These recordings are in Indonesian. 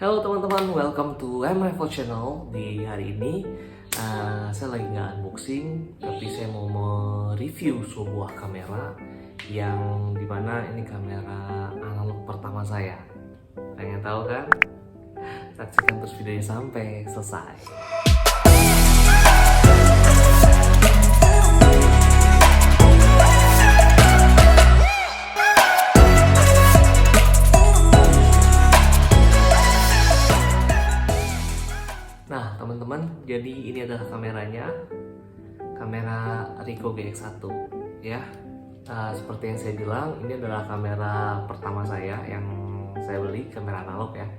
Halo teman-teman, welcome to MRevo Channel. Di hari ini saya lagi nggak unboxing, tapi saya mau mereview sebuah kamera yang dimana ini kamera analog pertama saya. Pengen tahu kan? Saksikan terus videonya sampai selesai. Nah teman-teman, jadi ini adalah kameranya, kamera Ricoh GX1 ya. Seperti yang saya bilang, ini adalah kamera pertama saya yang saya beli, kamera analog ya.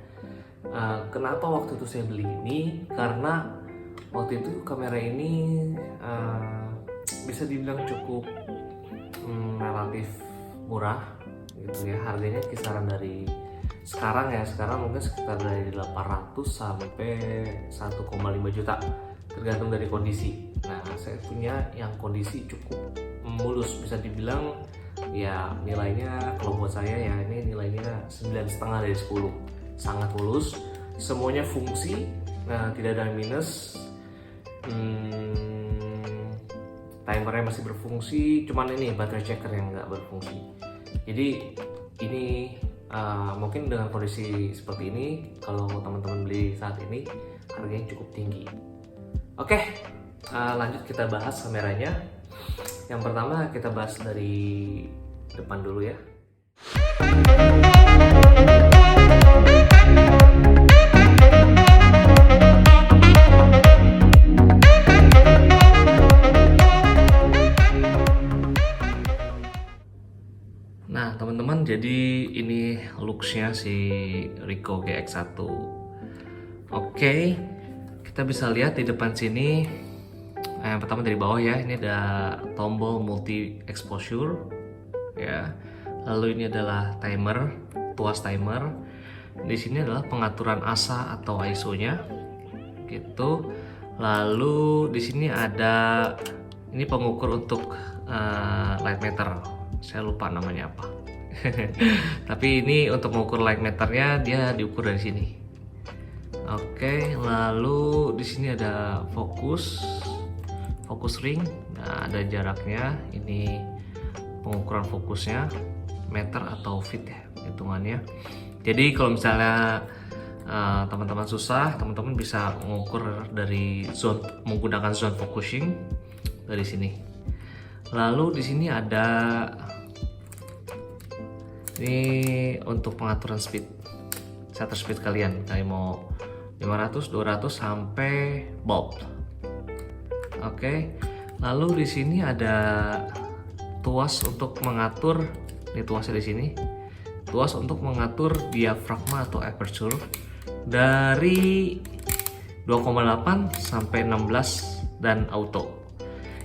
Kenapa waktu itu saya beli ini? Karena waktu itu kamera ini bisa dibilang cukup relatif murah gitu ya. Harganya kisaran dari sekarang mungkin sekitar dari 800 sampai 1,5 juta tergantung dari kondisi. Nah saya punya yang kondisi cukup mulus, bisa dibilang ya nilainya kalau buat saya ya ini nilainya 9,5 dari 10, sangat mulus, semuanya fungsi, nah tidak ada minus. Timernya masih berfungsi, cuman ini baterai checker yang nggak berfungsi. Jadi ini mungkin dengan kondisi seperti ini, kalau teman-teman beli saat ini harganya cukup tinggi. Oke, lanjut kita bahas kameranya. Yang pertama kita bahas dari depan dulu ya. Nah teman-teman, jadi ini looksnya si Ricoh GX1. Oke, kita bisa lihat di depan sini. Yang pertama dari bawah ya, ini ada tombol multi exposure ya. Lalu ini adalah timer, tuas timer. Di sini adalah pengaturan ASA atau ISO-nya gitu. Lalu di sini ada ini pengukur untuk light meter. Saya lupa namanya apa. Tapi ini untuk mengukur light meternya, dia diukur dari sini. Oke, lalu di sini ada fokus ring. Nah, ada jaraknya. Ini pengukuran fokusnya, meter atau feet ya hitungannya. Jadi kalau misalnya teman-teman susah, teman-teman bisa mengukur dari zone menggunakan zone focusing dari sini. Lalu di sini ada ini untuk pengaturan speed, shutter speed kalian, kayak mau 500, 200 sampai bulb. Oke, lalu di sini ada tuas untuk mengatur, ini tuasnya di sini, tuas untuk mengatur diafragma atau aperture dari 2,8 sampai 16 dan auto.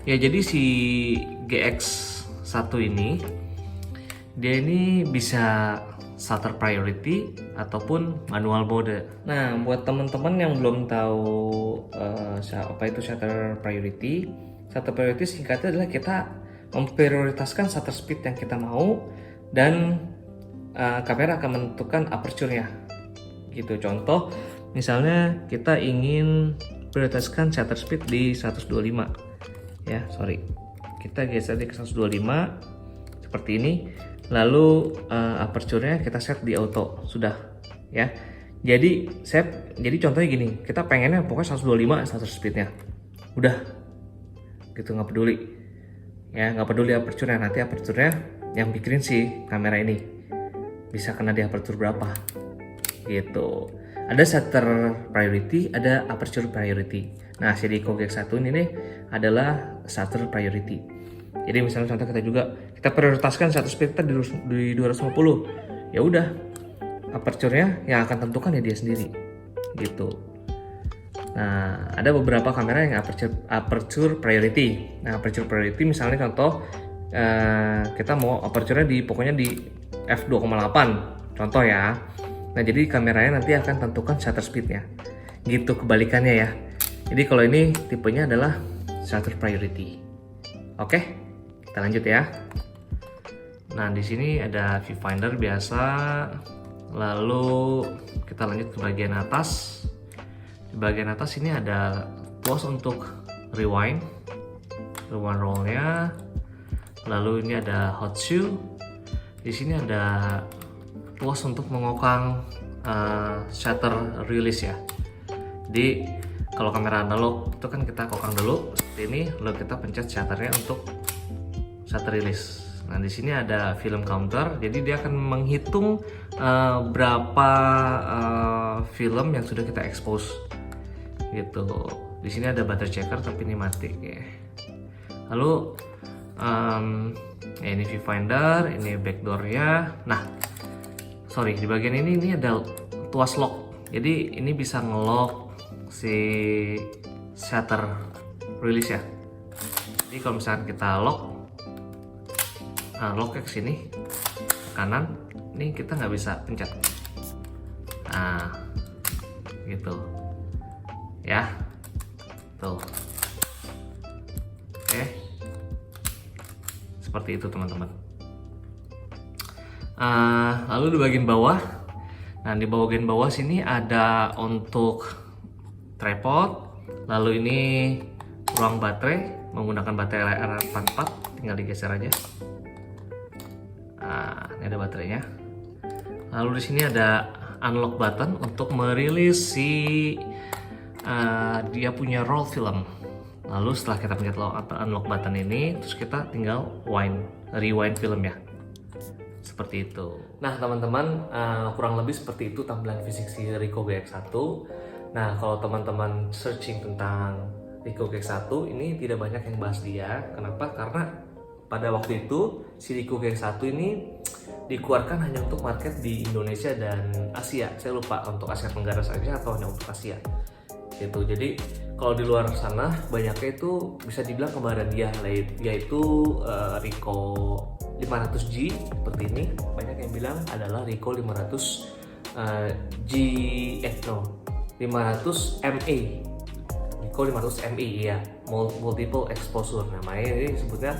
Ya jadi si GX1 ini dia ini bisa shutter priority ataupun manual mode. Nah buat teman-teman yang belum tahu apa itu shutter priority singkatnya adalah kita memprioritaskan shutter speed yang kita mau, dan kamera akan menentukan aperture-nya gitu. Contoh misalnya kita ingin prioritaskan shutter speed di 125 ya, kita geser ke 125 seperti ini. Lalu aperture-nya kita set di auto, sudah ya. Jadi contohnya gini, kita pengennya pokoknya 125 shutter speed-nya, udah gitu, nggak peduli ya, nggak peduli aperture-nya. Nanti aperture-nya yang pikirin si kamera ini bisa kena di aperture berapa gitu. Ada shutter priority, ada aperture priority. Nah si Ricoh GX1 ini adalah shutter priority. Jadi misalnya contoh kita prioritaskan shutter speed kita di 250, ya udah aperture-nya yang akan tentukan ya dia sendiri gitu. Nah ada beberapa kamera yang aperture priority. Nah aperture priority misalnya contoh kita mau aperture-nya pokoknya di f2,8 contoh ya. Nah jadi kameranya nanti akan tentukan shutter speed-nya gitu, kebalikannya ya. Jadi kalau ini tipenya adalah shutter priority. Oke, kita lanjut ya. Nah di sini ada viewfinder biasa, Lalu kita lanjut ke bagian atas. Di bagian atas ini ada tuas untuk rewind rollnya. Lalu ini ada hot shoe. Di sini ada tuas untuk mengokang shutter release ya. Jadi kalau kamera analog itu kan kita kokang dulu seperti ini, lalu kita pencet shutternya untuk shutter release. Nah di sini ada film counter, jadi dia akan menghitung berapa film yang sudah kita expose gitu. Di sini ada battery checker tapi ini mati. Lalu ini viewfinder, ini backdoornya. Nah sorry, di bagian ini ada tuas lock, jadi ini bisa ngelock si shutter release ya. Jadi kalau misalkan kita locknya ke sini kanan, ini kita nggak bisa pencet. Nah gitu ya, tuh. Oke, seperti itu teman-teman. Lalu di bagian bawah, nah di bagian bawah sini ada untuk tripod. Lalu ini ruang baterai menggunakan baterai R44, tinggal digeser aja. Nah, ini ada baterainya. Lalu di sini ada unlock button untuk merilis dia punya roll film. Lalu setelah kita pencet unlock button ini, terus kita tinggal rewind film ya. Seperti itu. Nah teman-teman, kurang lebih seperti itu tampilan fisik si Ricoh GX1. Nah kalau teman-teman searching tentang Ricoh GX1 ini tidak banyak yang bahas dia. Kenapa? Karena pada waktu itu si Ricoh GX1 ini dikeluarkan hanya untuk market di Indonesia dan Asia. Saya lupa untuk Asia Tenggara saja atau hanya untuk Asia gitu. Jadi kalau di luar sana banyaknya itu bisa dibilang kembaran dia, yaitu Ricoh 500G seperti ini. Banyak yang bilang adalah Ricoh 500MA. Ricoh 500MA ya, multiple exposure namanya. Ini disebutnya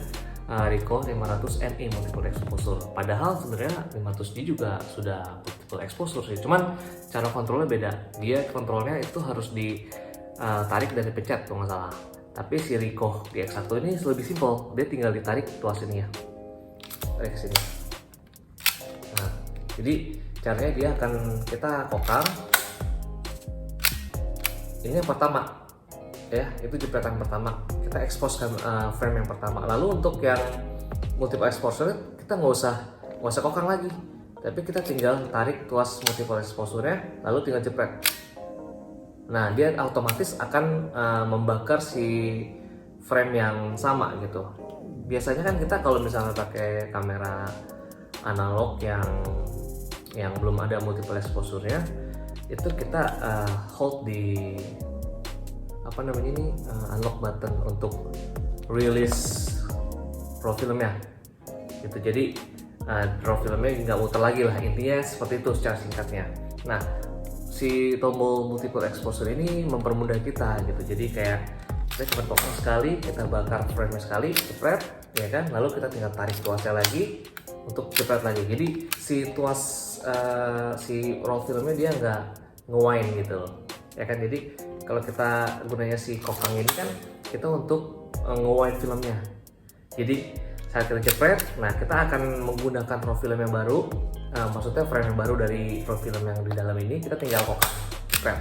Ricoh 500MA multiple exposure. Padahal sebenarnya 500G juga sudah multiple exposure sih. Cuman cara kontrolnya beda. Dia kontrolnya itu harus ditarik dan dipencet kalau nggak salah. Tapi si Ricoh GX1 ini lebih simpel. Dia tinggal ditarik tuas ini ya. Tarik ke sini. Nah, jadi caranya dia akan kita kokang. Ini yang pertama ya, itu jepretan pertama. Kita expose frame yang pertama. Lalu untuk yang multiple exposure kita nggak usah kokang lagi, tapi kita tinggal tarik tuas multiple exposure-nya, lalu tinggal jepret. Nah dia otomatis akan membakar si frame yang sama gitu. Biasanya kan kita kalau misalnya pakai kamera analog yang belum ada multiple exposure-nya, itu kita hold di unlock button untuk release raw filmnya gitu. Jadi raw filmnya nggak muter lagi lah, intinya seperti itu secara singkatnya. Nah si tombol multiple exposure ini mempermudah kita gitu. Jadi kayak kita cuma kokang sekali, kita bakar frame sekali, jepret ya kan, lalu kita tinggal tarik tuasnya lagi untuk jepret lagi. Jadi si tuas si raw filmnya dia nggak ngewind gitu ya kan. Jadi kalau kita gunanya si kokang ini kan kita untuk nge-wind filmnya. Jadi saat kita jepret, nah kita akan menggunakan raw film yang baru, maksudnya frame yang baru dari raw film yang di dalam ini, kita tinggal kokang, jepret.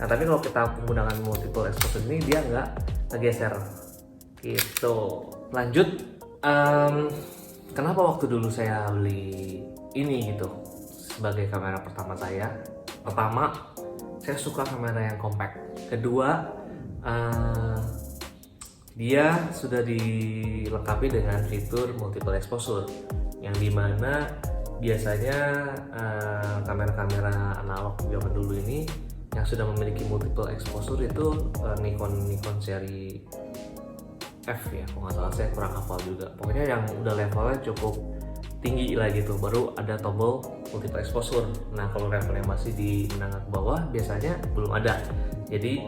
Nah tapi kalau kita menggunakan multiple exposure ini dia nggak ngegeser gitu. Lanjut, kenapa waktu dulu saya beli ini gitu sebagai kamera pertama saya? Pertama, saya suka kamera yang compact. Kedua, dia sudah dilengkapi dengan fitur multiple exposure, yang dimana biasanya kamera-kamera analog zaman dulu ini yang sudah memiliki multiple exposure itu Nikon seri F ya, kalau nggak salah, saya kurang hafal juga. Pokoknya yang udah levelnya cukup tinggi lah gitu, baru ada tombol multiple exposure. Nah kalau levelnya masih di menengah ke bawah biasanya belum ada. Jadi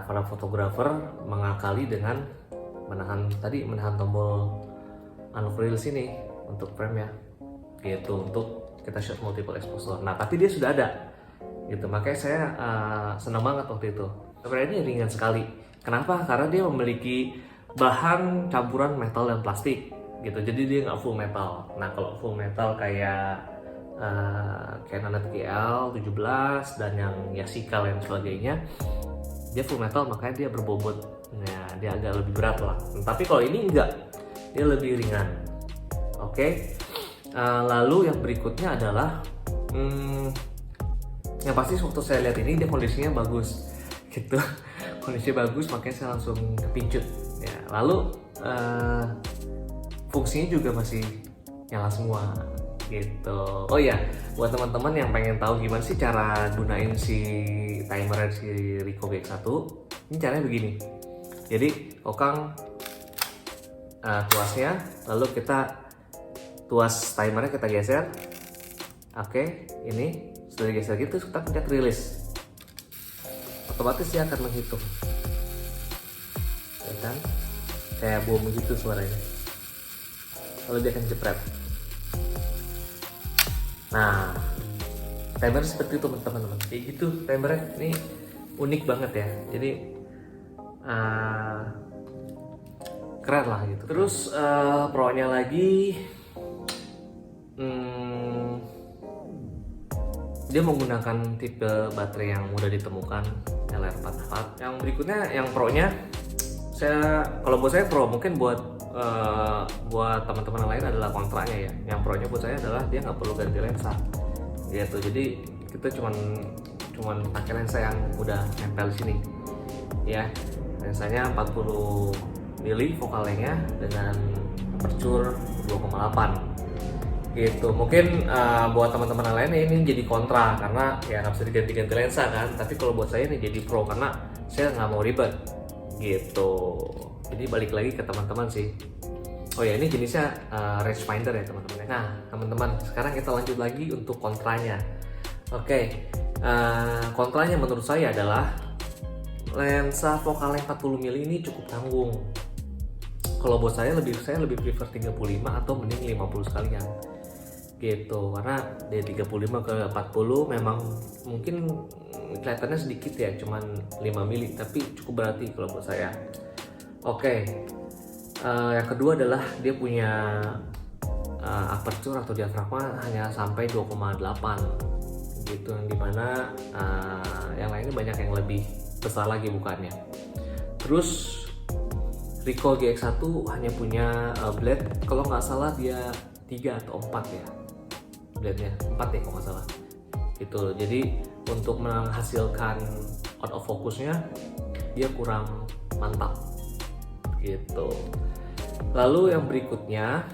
para fotografer mengakali dengan menahan tombol unlock release ini untuk frame ya gitu, untuk kita shoot multiple exposure. Nah tapi dia sudah ada gitu, makanya saya senang banget waktu itu. Kamera ini ringan sekali. Kenapa? Karena dia memiliki bahan campuran metal dan plastik gitu, jadi dia nggak full metal. Nah kalau full metal kayak Canon GL 17 dan yang Yashica dan sebagainya, dia full metal makanya dia berbobot, ya dia agak lebih berat lah. Tapi kalau ini enggak, dia lebih ringan. Oke. Lalu yang berikutnya adalah yang pasti waktu saya lihat ini dia kondisinya bagus gitu. Kondisinya bagus makanya saya langsung kepincut ya. Lalu fungsinya juga masih nyala semua gitu. Oh ya, buat teman-teman yang pengen tahu gimana sih cara gunain si timer si Ricoh GX1, ini caranya begini. Jadi Okang tuasnya, lalu kita tuas timernya kita geser. Oke, ini sudah digeser gitu, kita pencet release, otomatis dia akan menghitung ya kan, kayak bom gitu suaranya, lalu dia akan jepret. Nah timer seperti itu teman-teman, kayak gitu timernya. Ini unik banget ya, jadi keren lah gitu. Terus pro nya lagi, dia menggunakan tipe baterai yang mudah ditemukan, LR44. Yang berikutnya yang pro nya, kalau buat saya pro, mungkin buat teman-teman lain adalah kontranya ya. Yang pro nya buat saya adalah dia nggak perlu ganti lensa gitu, jadi kita cuman pakai lensa yang udah nempel di sini ya. Lensanya 40 mili focal length-nya dengan aperture 2,8 gitu. Mungkin buat teman-teman lain ini jadi kontra karena ya nggak bisa diganti-ganti lensa kan. Tapi kalau buat saya ini jadi pro karena saya nggak mau ribet gitu. Jadi balik lagi ke teman-teman sih. Oh ya, ini jenisnya rangefinder ya teman-teman. Nah teman-teman, sekarang kita lanjut lagi untuk kontranya. Oke, kontranya menurut saya adalah lensa focal length 40 mili ini cukup tanggung. Kalau buat saya lebih prefer 35 atau mending 50 sekalian gitu, karena dari 35 ke 40 memang mungkin kelihatannya sedikit ya, cuman 5 mili, tapi cukup berarti kalau buat saya. Oke, yang kedua adalah dia punya aperture atau diafragma hanya sampai 2,8 gitu, yang dimana yang lainnya banyak yang lebih besar lagi bukannya. Terus Ricoh GX1 hanya punya blade, kalau nggak salah dia 3 atau 4 ya, blade-nya 4 ya kalau nggak salah gitu. Jadi untuk menghasilkan out of focusnya dia kurang mantap gitu. Lalu yang berikutnya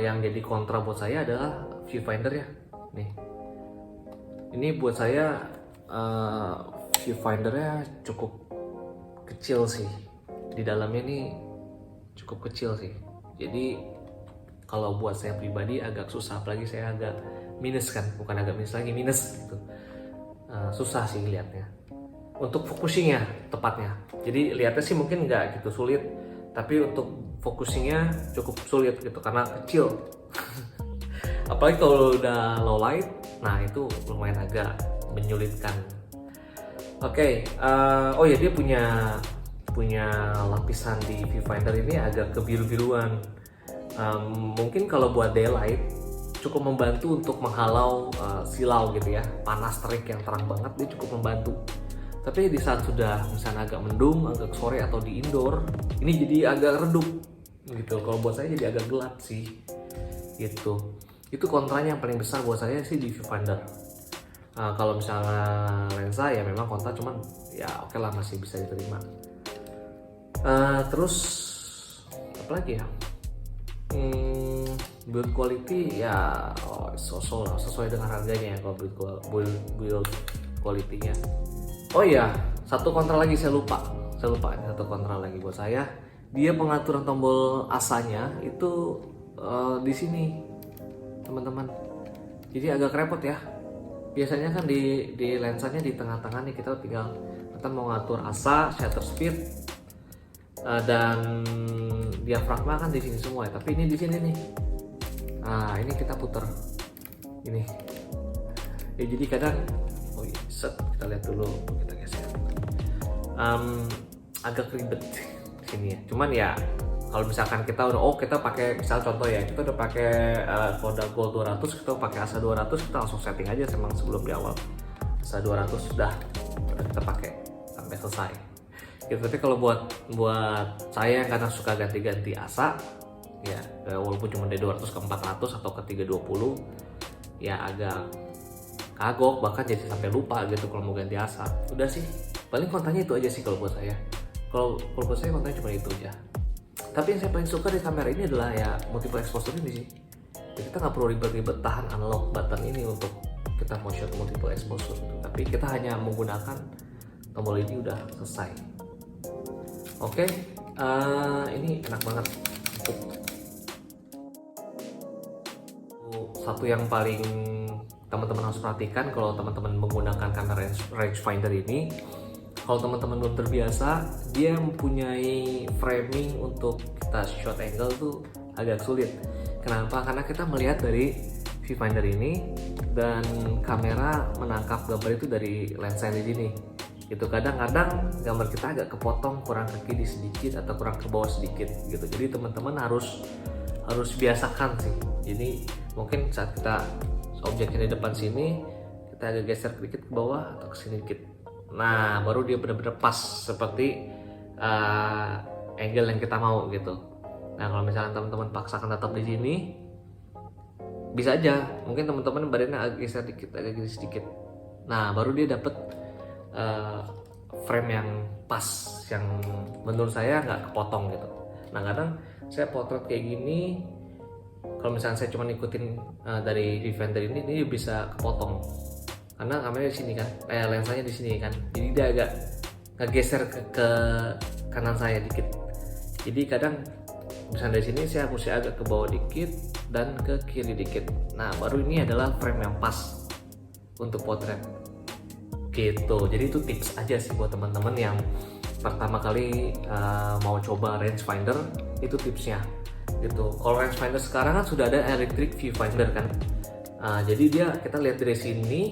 yang jadi kontra buat saya adalah viewfinder ya. Nih, ini buat saya viewfindernya cukup kecil sih, di dalamnya nih cukup kecil sih. Jadi kalau buat saya pribadi agak susah, apalagi saya agak minus kan, bukan agak minus lagi, minus gitu. Susah sih lihatnya untuk focusingnya tepatnya. Jadi lihatnya sih mungkin nggak gitu sulit, tapi untuk focusingnya cukup sulit gitu karena kecil. Apalagi kalau udah low light, nah itu lumayan agak menyulitkan. Oke, oh ya, dia punya lapisan di viewfinder ini agak kebiru-biruan. Mungkin kalau buat daylight cukup membantu untuk menghalau silau gitu ya, panas terik yang terang banget dia cukup membantu. Tapi di saat sudah misalnya agak mendung, agak sore atau di indoor, ini jadi agak redup gitu. Kalau buat saya jadi agak gelap sih gitu. Itu kontranya yang paling besar buat saya sih di viewfinder. Kalau misalnya lensa ya memang kontra, cuman ya oke lah, masih bisa diterima. Terus apa lagi ya, build quality ya so-so lah, sesuai dengan harganya ya kalau build quality-nya. Oh iya, satu kontra lagi saya lupa satu kontra lagi buat saya, dia pengaturan tombol asanya itu di sini teman-teman, jadi agak repot ya. Biasanya kan di lensanya di tengah-tengah nih, kita mau ngatur asa, shutter speed, dan diafragma kan di sini semua ya, tapi ini di sini nih. Nah ini kita putar ini ya. Jadi kadang kita lihat dulu, kita geser. Agak ribet sini ya, cuman ya kalau misalkan kita udah kita pakai, misal contoh ya, kita udah pakai Kodak Gold 200, kita pakai ASA 200, kita langsung setting aja memang sebelum di awal ASA 200 sudah kita pakai sampai selesai gitu. Tapi kalau buat saya yang kadang suka ganti-ganti ASA ya, walaupun cuma dari 200 ke 400 atau ke 320 ya, agak kagok, bahkan jadi sampai lupa gitu kalau mau ganti ASA. Udah sih, paling kontennya itu aja sih kalau buat saya. Kalau buat saya kontennya cuma itu aja. Tapi yang saya paling suka di kamera ini adalah ya multiple exposure ini sih. Jadi kita nggak perlu ribet-ribet tahan analog button ini untuk kita mau shot multiple exposure gitu. Tapi kita hanya menggunakan tombol ini udah selesai. Oke, ini enak banget. Satu yang paling teman-teman harus perhatikan kalau teman-teman menggunakan kamera rangefinder ini, kalau teman-teman belum terbiasa, dia mempunyai framing untuk kita shot angle tuh agak sulit. Kenapa? Karena kita melihat dari viewfinder ini dan kamera menangkap gambar itu dari lensa yang di sini. Itu kadang-kadang gambar kita agak kepotong, kurang ke kiri sedikit atau kurang ke bawah sedikit gitu. Jadi teman-teman harus biasakan sih. Jadi mungkin saat kita objeknya di depan sini, kita agak geser sedikit ke bawah atau ke sini dikit. Nah, baru dia benar-benar pas seperti angle yang kita mau gitu. Nah, kalau misalnya teman-teman paksakan tetap di sini, bisa aja mungkin teman-teman badannya agak geser dikit, agak geser sedikit. Nah, baru dia dapet frame yang pas, yang menurut saya nggak kepotong gitu. Nah, kadang saya potret kayak gini, kalau misalnya saya cuma ikutin dari viewfinder ini bisa kepotong karena kameranya di sini kan, lensanya di sini kan, jadi dia agak ngegeser ke kanan saya dikit. Jadi kadang misalnya dari sini saya harusnya agak ke bawah dikit dan ke kiri dikit. Nah, baru ini adalah frame yang pas untuk potret gitu. Jadi itu tips aja sih buat teman-teman yang pertama kali mau coba rangefinder, itu tipsnya gitu. Kalau rangefinder sekarang kan sudah ada electric viewfinder kan, jadi kita lihat dari sini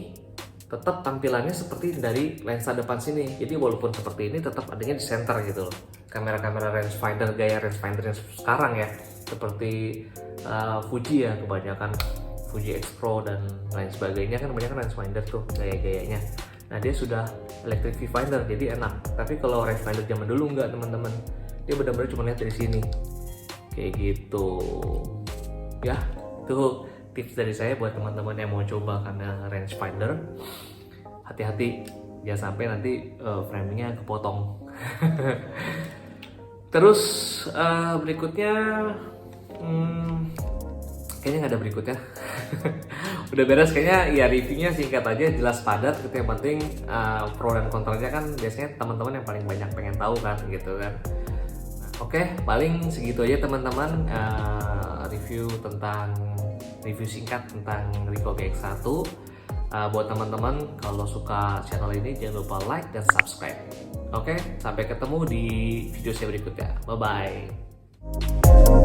tetap tampilannya seperti dari lensa depan sini. Jadi walaupun seperti ini tetap adanya di center gitu loh. Kamera-kamera rangefinder gaya rangefinder yang sekarang ya, seperti Fuji ya, kebanyakan Fuji X Pro dan lain sebagainya kan kebanyakan rangefinder tuh gaya-gayanya. Nah, dia sudah electric viewfinder jadi enak. Tapi kalau rangefinder zaman dulu enggak teman-teman, dia benar-benar cuma lihat dari sini kayak gitu ya. Tuh tips dari saya buat teman-teman yang mau coba karena rangefinder. Hati-hati jangan sampai nanti framingnya kepotong. Terus berikutnya kayaknya nggak ada berikutnya. Udah beres kayaknya ya, reviewnya singkat aja, jelas padat gitu. Yang penting pro dan kontranya kan biasanya teman-teman yang paling banyak pengen tahu kan gitu kan. Oke, paling segitu aja teman-teman, review singkat tentang Ricoh GX1. Buat teman-teman kalau suka channel ini jangan lupa like dan subscribe. Oke, sampai ketemu di video saya berikutnya. Bye bye.